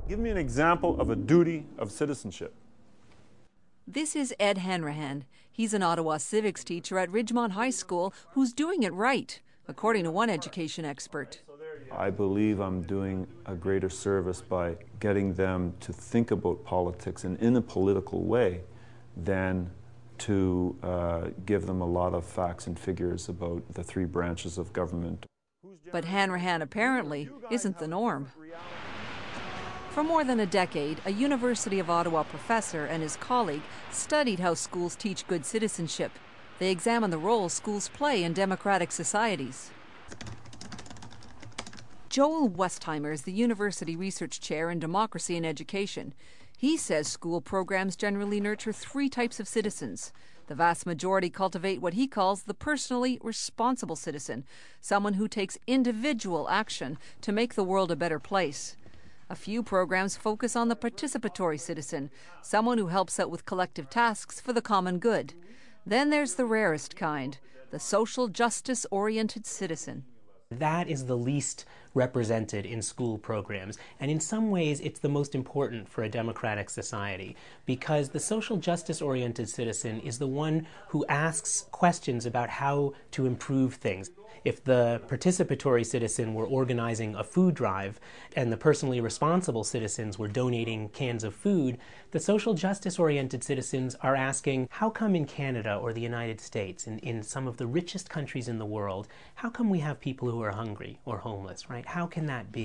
Give me an example of a duty of citizenship. This is Ed Hanrahan. He's an Ottawa civics teacher at Ridgemont High School who's doing it right, according to one education expert. I believe I'm doing a greater service by getting them to think about politics and in a political way than to give them a lot of facts and figures about the three branches of government. But Hanrahan apparently isn't the norm. For more than a decade, a University of Ottawa professor and his colleague studied how schools teach good citizenship. They examined the role schools play in democratic societies. Joel Westheimer is the University Research Chair in Democracy and Education. He says school programs generally nurture three types of citizens. The vast majority cultivate what he calls the personally responsible citizen, someone who takes individual action to make the world a better place. A few programs focus on the participatory citizen, someone who helps out with collective tasks for the common good. Then there's the rarest kind, the social justice-oriented citizen. That is the least represented in school programs, and in some ways it's the most important for a democratic society, because the social justice-oriented citizen is the one who asks questions about how to improve things. If the participatory citizen were organizing a food drive and the personally responsible citizens were donating cans of food, the social justice-oriented citizens are asking, how come in Canada or the United States, in some of the richest countries in the world, how come we have people who are hungry or homeless, right? How can that be?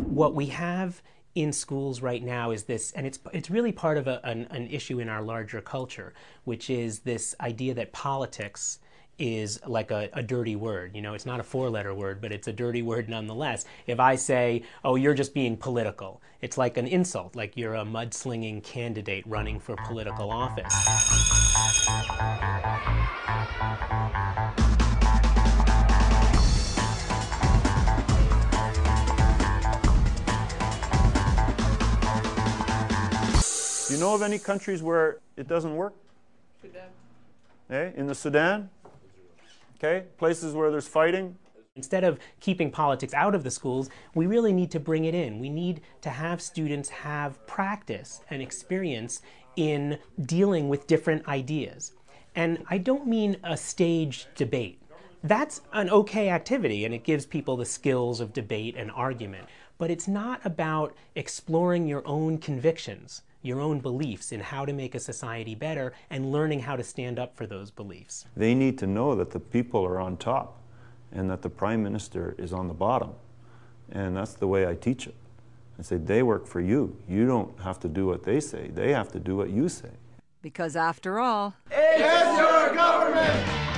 What we have in schools right now is this, and it's really part of an issue in our larger culture, which is this idea that politics is like a dirty word. You know, it's not a four-letter word, but it's a dirty word nonetheless. If I say, oh, you're just being political, it's like an insult, like you're a mudslinging candidate running for political office. Do you know of any countries where it doesn't work? Sudan. Eh? In the Sudan? Okay, places where there's fighting. Instead of keeping politics out of the schools, we really need to bring it in. We need to have students have practice and experience in dealing with different ideas. And I don't mean a staged debate. That's an okay activity, and it gives people the skills of debate and argument. But it's not about exploring your own convictions, your own beliefs in how to make a society better, and learning how to stand up for those beliefs. They need to know that the people are on top and that the Prime Minister is on the bottom. And that's the way I teach it. I say, they work for you. You don't have to do what they say. They have to do what you say. Because after all, it's your government!